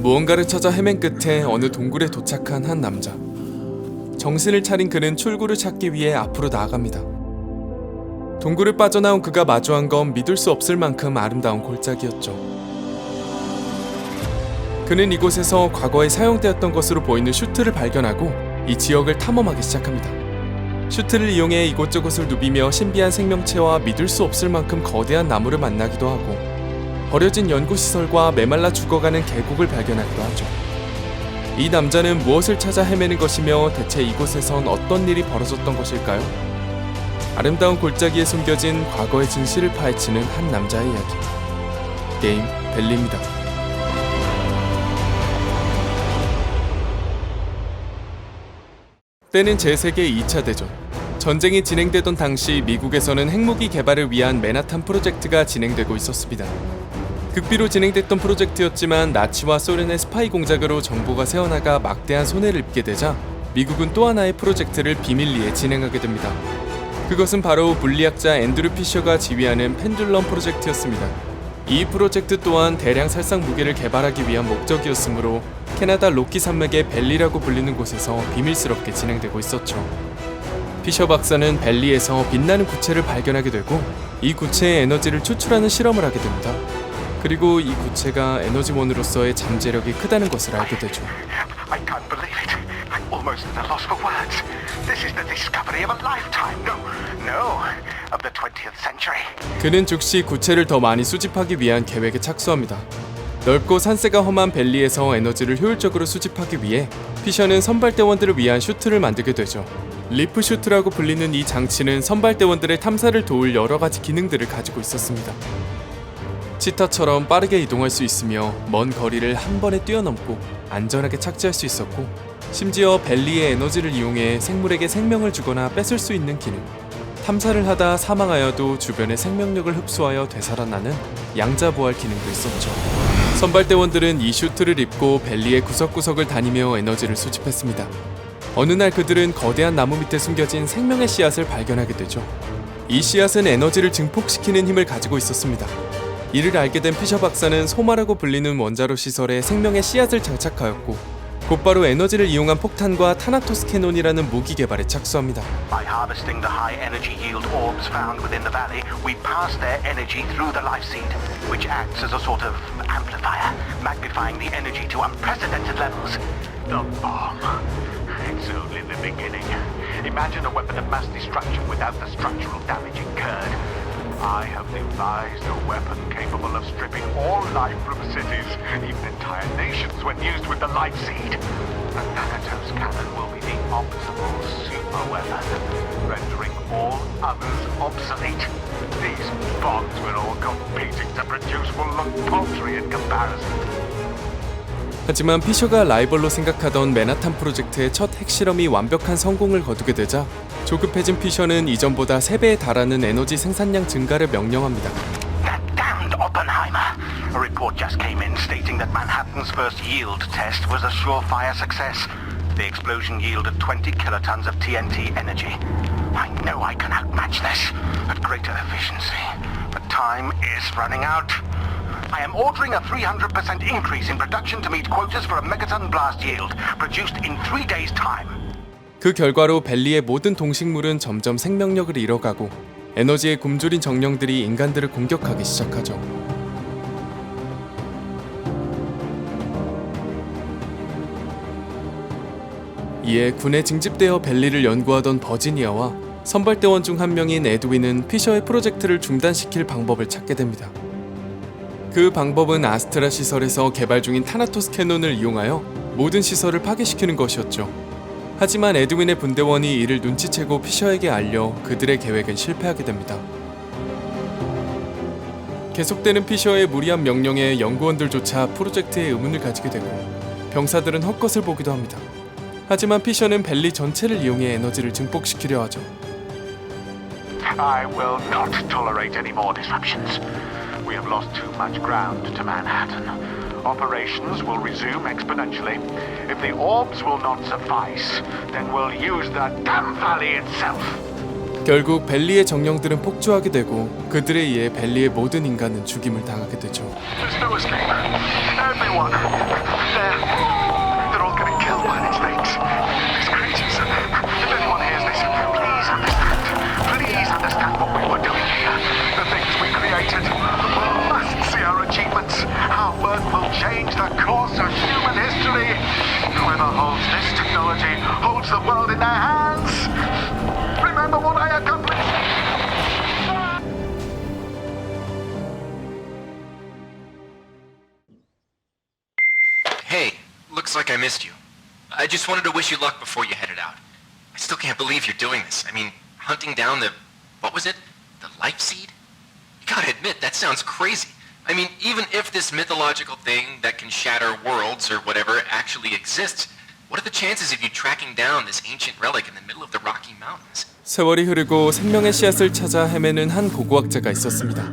무언가를 찾아 헤맨 끝에 어느 동굴에 도착한 한 남자. 정신을 차린 그는 출구를 찾기 위해 앞으로 나아갑니다. 동굴을 빠져나온 그가 마주한 건 믿을 수 없을 만큼 아름다운 골짜기였죠. 그는 이곳에서 과거에 사용되었던 것으로 보이는 슈트를 발견하고 이 지역을 탐험하기 시작합니다. 슈트를 이용해 이곳저곳을 누비며 신비한 생명체와 믿을 수 없을 만큼 거대한 나무를 만나기도 하고 버려진 연구시설과 메말라 죽어가는 계곡을 발견하기도 하죠. 이 남자는 무엇을 찾아 헤매는 것이며 대체 이곳에선 어떤 일이 벌어졌던 것일까요? 아름다운 골짜기에 숨겨진 과거의 진실을 파헤치는 한 남자의 이야기. 게임 벨리입니다. 때는 제2차 세계대전. 전쟁이 진행되던 당시 미국에서는 핵무기 개발을 위한 맨하탄 프로젝트가 진행되고 있었습니다. 극비로 진행됐던 프로젝트였지만 나치와 소련의 스파이 공작으로 정보가 새어나가 막대한 손해를 입게 되자 미국은 또 하나의 프로젝트를 비밀리에 진행하게 됩니다. 그것은 바로 물리학자 앤드류 피셔가 지휘하는 펜듈럼 프로젝트였습니다. 이 프로젝트 또한 대량 살상 무기를 개발하기 위한 목적이었으므로 캐나다 로키 산맥의 벨리라고 불리는 곳에서 비밀스럽게 진행되고 있었죠. 피셔 박사는 벨리에서 빛나는 구체를 발견하게 되고 이 구체의 에너지를 추출하는 실험을 하게 됩니다. 그리고 이 구체가 에너지원으로서의 잠재력이 크다는 것을 알게 되죠. I can't believe it. I'm almost at a loss for words. This is the discovery of a lifetime. No, of the 20th century. 그는 즉시 구체를 더 많이 수집하기 위한 계획에 착수합니다. 넓고 산세가 험한 벨리에서 에너지를 효율적으로 수집하기 위해 피셔는 선발대원들을 위한 슈트를 만들게 되죠. 리프 슈트라고 불리는 이 장치는 선발대원들의 탐사를 도울 여러 가지 기능들을 가지고 있었습니다. 치타처럼 빠르게 이동할 수 있으며 먼 거리를 한 번에 뛰어넘고 안전하게 착지할 수 있었고 심지어 벨리의 에너지를 이용해 생물에게 생명을 주거나 뺏을 수 있는 기능, 탐사를 하다 사망하여도 주변의 생명력을 흡수하여 되살아나는 양자부활 기능도 있었죠. 선발대원들은 이 슈트를 입고 벨리의 구석구석을 다니며 에너지를 수집했습니다. 어느 날 그들은 거대한 나무 밑에 숨겨진 생명의 씨앗을 발견하게 되죠. 이 씨앗은 에너지를 증폭시키는 힘을 가지고 있었습니다. 이를 알게 된 피셔 박사는 소마라고 불리는 원자로 시설에 생명의 씨앗을 장착하였고 곧바로 에너지를 이용한 폭탄과 타나토스 캐논이라는 무기 개발에 착수합니다. By harvesting the high energy yield orbs found within the valley, we pass their energy through the life seed, which acts as a sort of amplifier, magnifying the energy to unprecedented levels. The bomb. It's only the beginning. Imagine a weapon of mass destruction without the structural damage incurred. I have devised a weapon capable of stripping all life from cities, even entire nations when used with the life seed. The Thanatos cannon will be the optimal super weapon, rendering all others obsolete. These bombs we're all competing to produce will look paltry in comparison. 하지만 피셔가 라이벌로 생각하던 맨하탄 프로젝트의 첫 핵실험이 완벽한 성공을 거두게 되자 조급해진 피셔는 이전보다 3배에 달하는 에너지 생산량 증가를 명령합니다. That damned Oppenheimer! A report just came in stating that Manhattan's first yield test was a surefire success. The explosion yielded 20 kilotons of TNT energy. I know I can outmatch this at greater efficiency, but time is running out. I am ordering a 300% increase in production to meet quotas for a megaton blast yield, produced in 3 days' time. 그 결과로 벨리의 모든 동식물은 점점 생명력을 잃어가고 에너지에 굶주린 정령들이 인간들을 공격하기 시작하죠. 이에 군에 징집되어 벨리를 연구하던 버지니아와 선발대원 중 한 명인 에드윈은 피셔의 프로젝트를 중단시킬 방법을 찾게 됩니다. 그 방법은 아스트라 시설에서 개발 중인 타나토스 캐논을 이용하여 모든 시설을 파괴시키는 것이었죠. 하지만 에드윈의 분대원이 이를 눈치채고 피셔에게 알려 그들의 계획은 실패하게 됩니다. 계속되는 피셔의 무리한 명령에 연구원들조차 프로젝트에 의문을 가지게 되고 병사들은 헛것을 보기도 합니다. 하지만 피셔는 벨리 전체를 이용해 에너지를 증폭시키려 하죠. I will not tolerate any more disruptions. We have lost too much ground to Manhattan. Operations will resume exponentially. If the orbs will not suffice, then we'll use the damn valley itself. 결국 벨리의 정령들은 폭주하게 되고 그들에 의해 벨리의 모든 인간은 죽임을 당하게 되죠. There's no escape. Everyone, there. They're all getting killed by these things. These creatures. If anyone hears this, please understand. Please understand what we were doing here. The things we created. The world must see our achievements. Our work will change the course of human history. Whoever holds this technology holds the world in their hands. Remember what I accomplished. Hey, looks like I missed you. I just wanted to wish you luck before you headed out. I still can't believe you're doing this. I mean, hunting down the... what was it? The life seed? You gotta admit, that sounds crazy. I mean, even if this mythological thing that can shatter worlds or whatever actually exists, what are the chances of you tracking down this ancient relic in the middle of the Rocky Mountains? 세월이 흐르고 생명의 씨앗을 찾아 헤매는 한 고고학자가 있었습니다.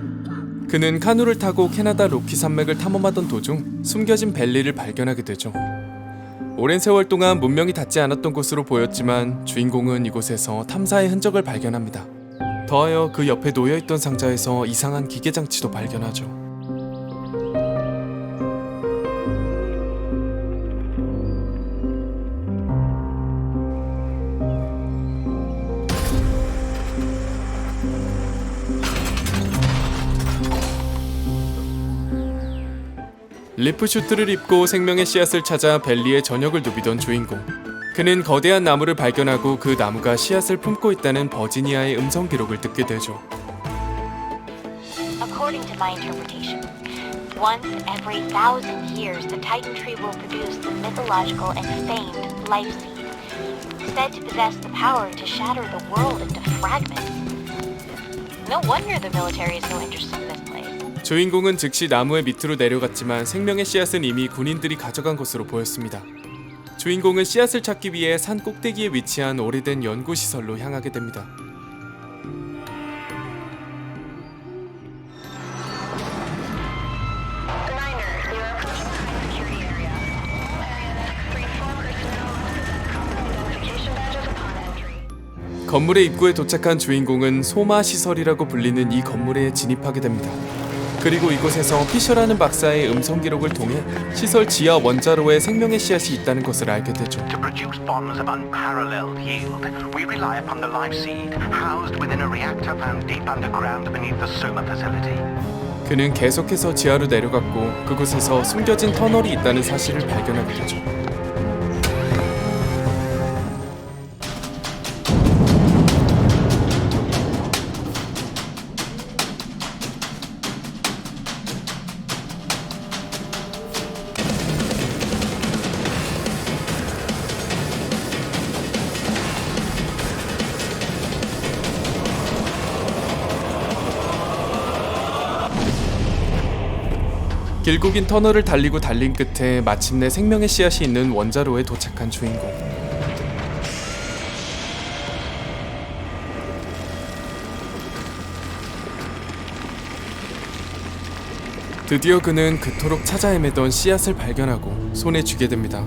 그는 카누를 타고 캐나다 로키 산맥을 탐험하던 도중 숨겨진 벨리를 발견하게 되죠. 오랜 세월 동안 문명이 닿지 않았던 곳으로 보였지만 주인공은 이곳에서 탐사의 흔적을 발견합니다. 더하여 그 옆에 놓여있던 상자에서 이상한 기계장치도 발견하죠. 리프슈트를 입고 생명의 씨앗을 찾아 벨리의 저녁을 누비던 주인공. 그는 거대한 나무를 발견하고 그 나무가 씨앗을 품고 있다는 버지니아의 음성 기록을 듣게 되죠. According to my interpretation, once every 1,000 years the Titan tree will produce the mythological and famed life seed, said to possess the power to shatter the world into fragments. No wonder the military is so interested in this place. 주인공은 즉시 나무의 밑으로 내려갔지만 생명의 씨앗은 이미 군인들이 가져간 것으로 보였습니다. 주인공은 씨앗을 찾기 위해 산 꼭대기에 위치한 오래된 연구시설로 향하게 됩니다. 건물의 입구에 도착한 주인공은 소마시설이라고 불리는 이 건물에 진입하게 됩니다. 그리고 이곳에서 피셔라는 박사의 음성 기록을 통해 시설 지하 원자로에 생명의 씨앗이 있다는 것을 알게 되죠. To produce bombs of unparalleled yield, we rely upon the life seed housed within a reactor found deep underground beneath the Soma facility. 그는 계속해서 지하로 내려갔고 그곳에서 숨겨진 터널이 있다는 사실을 발견하게 되죠. 길고 긴 터널을 달리고 달린 끝에 마침내 생명의 씨앗이 있는 원자로에 도착한 주인공. 드디어 그는 그토록 찾아 헤매던 씨앗을 발견하고 손에 쥐게 됩니다.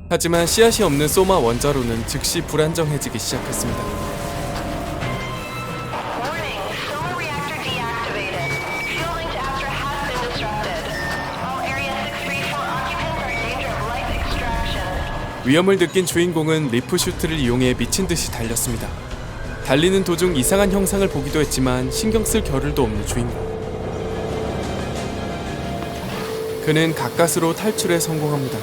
하지만 씨앗이 없는 소마 원자로는 즉시 불안정해지기 시작했습니다. 위험을 느낀 주인공은 리프슈트를 이용해 미친듯이 달렸습니다. 달리는 도중 이상한 형상을 보기도 했지만 신경 쓸 겨를도 없는 주인공. 그는 가까스로 탈출에 성공합니다.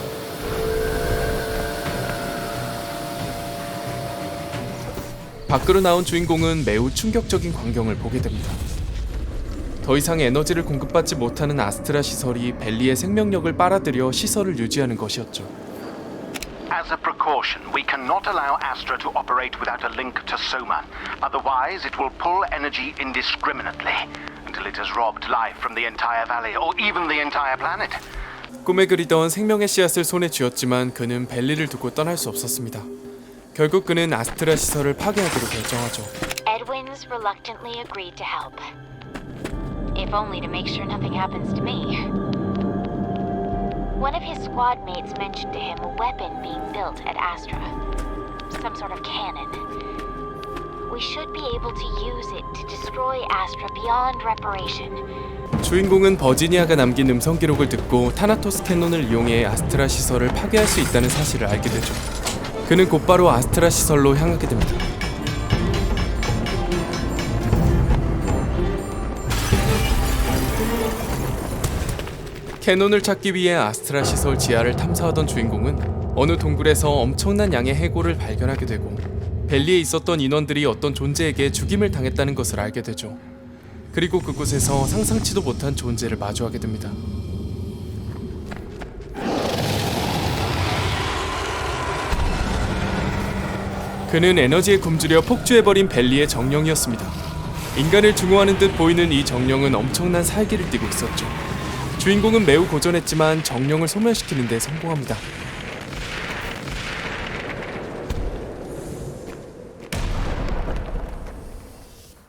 밖으로 나온 주인공은 매우 충격적인 광경을 보게 됩니다. 더 이상 에너지를 공급받지 못하는 아스트라 시설이 벨리의 생명력을 빨아들여 시설을 유지하는 것이었죠. As a precaution, we cannot allow Astra to operate without a link to Soma. Otherwise, it will pull energy indiscriminately until it has robbed life from the entire valley or even the entire planet. 꿈에 그리던 생명의 씨앗을 손에 쥐었지만 그는 벨리를 두고 떠날 수 없었습니다. 결국 그는 아스트라 시설을 파괴하기로 결정하죠. Edwin's reluctantly agreed to help, if only to make sure nothing happens to me. One of his squad mates mentioned to him a weapon being built at Astra. Some sort of cannon. we should be able to use it to destroy Astra beyond reparation. 주인공은 버지니아가 남긴 음성 기록을 듣고 타나토스 캐논을 이용해 아스트라 시설을 파괴할 수 있다는 사실을 알게 되죠. 그는 곧바로 아스트라 시설로 향하게 됩니다. 캐논을 찾기 위해 아스트라 시설 지하를 탐사하던 주인공은 어느 동굴에서 엄청난 양의 해골을 발견하게 되고 벨리에 있었던 인원들이 어떤 존재에게 죽임을 당했다는 것을 알게 되죠. 그리고 그곳에서 상상치도 못한 존재를 마주하게 됩니다. 그는 에너지에 굶주려 폭주해버린 벨리의 정령이었습니다. 인간을 증오하는 듯 보이는 이 정령은 엄청난 살기를 띠고 있었죠. 주인공은 매우 고전했지만 정령을 소멸시키는 데 성공합니다.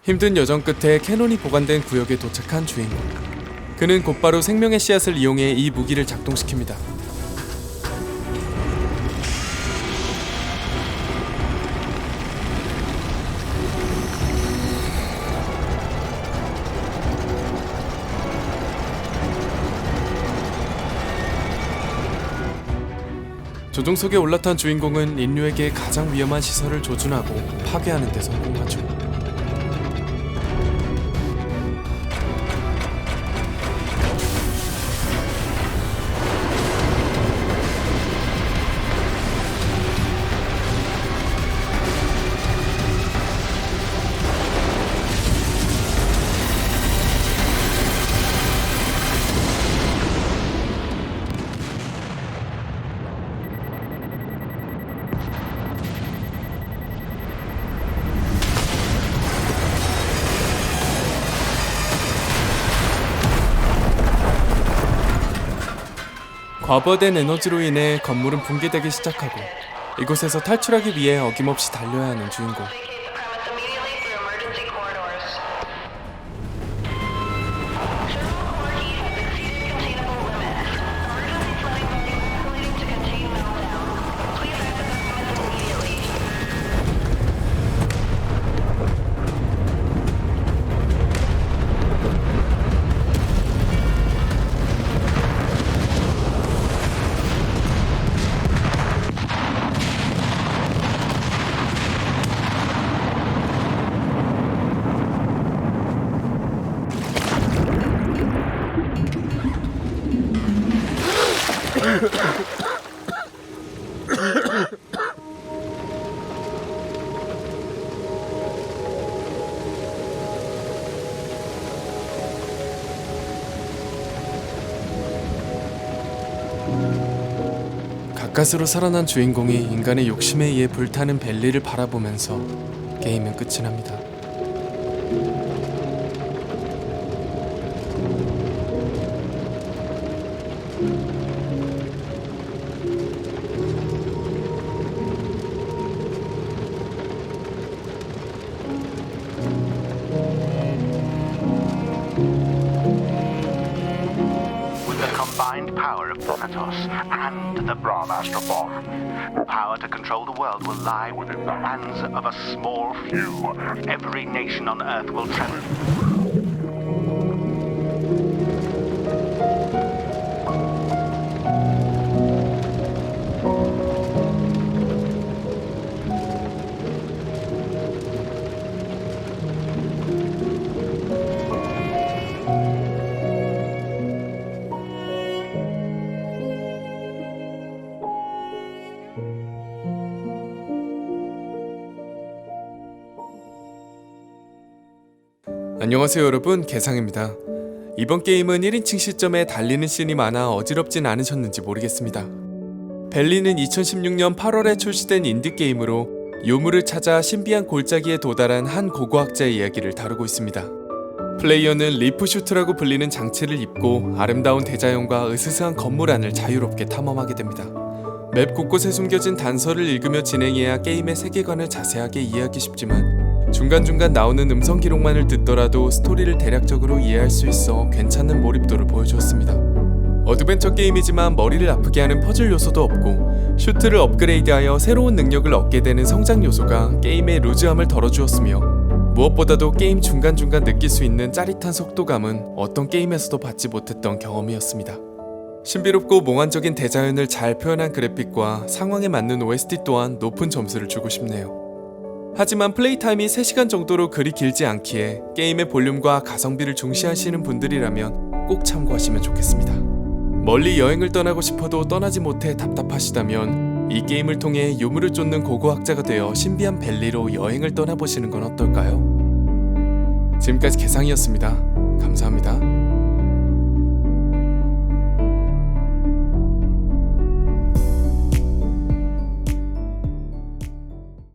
힘든 여정 끝에 캐논이 보관된 구역에 도착한 주인공. 그는 곧바로 생명의 씨앗을 이용해 이 무기를 작동시킵니다. 조종석에 올라탄 주인공은 인류에게 가장 위험한 시설을 조준하고 파괴하는 데 성공하죠. 과부하된 에너지로 인해 건물은 붕괴되기 시작하고 이곳에서 탈출하기 위해 어김없이 달려야 하는 주인공. 가까스로 살아난 주인공이 인간의 욕심에 의해 불타는 벨리를 바라보면서 게임은 끝이 납니다. Combined power of Thanatos and the Brahm Astral Bomb. The power to control the world will lie within the hands of a small few. Every nation on Earth will tremble. 안녕하세요 여러분, 개상입니다. 이번 게임은 1인칭 시점에 달리는 씬이 많아 어지럽진 않으셨는지 모르겠습니다. 벨리는 2016년 8월에 출시된 인디게임으로 유물을 찾아 신비한 골짜기에 도달한 한 고고학자의 이야기를 다루고 있습니다. 플레이어는 리프슈트라고 불리는 장치를 입고 아름다운 대자연과 으스스한 건물 안을 자유롭게 탐험하게 됩니다. 맵 곳곳에 숨겨진 단서를 읽으며 진행해야 게임의 세계관을 자세하게 이해하기 쉽지만 중간중간 나오는 음성 기록만을 듣더라도 스토리를 대략적으로 이해할 수 있어 괜찮은 몰입도를 보여주었습니다. 어드벤처 게임이지만 머리를 아프게 하는 퍼즐 요소도 없고 슈트를 업그레이드하여 새로운 능력을 얻게 되는 성장 요소가 게임의 루즈함을 덜어주었으며 무엇보다도 게임 중간중간 느낄 수 있는 짜릿한 속도감은 어떤 게임에서도 받지 못했던 경험이었습니다. 신비롭고 몽환적인 대자연을 잘 표현한 그래픽과 상황에 맞는 OST 또한 높은 점수를 주고 싶네요. 하지만 플레이 타임이 3시간 정도로 그리 길지 않기에 게임의 볼륨과 가성비를 중시하시는 분들이라면 꼭 참고하시면 좋겠습니다. 멀리 여행을 떠나고 싶어도 떠나지 못해 답답하시다면 이 게임을 통해 유물을 쫓는 고고학자가 되어 신비한 밸리로 여행을 떠나보시는 건 어떨까요? 지금까지 개상이었습니다. 감사합니다.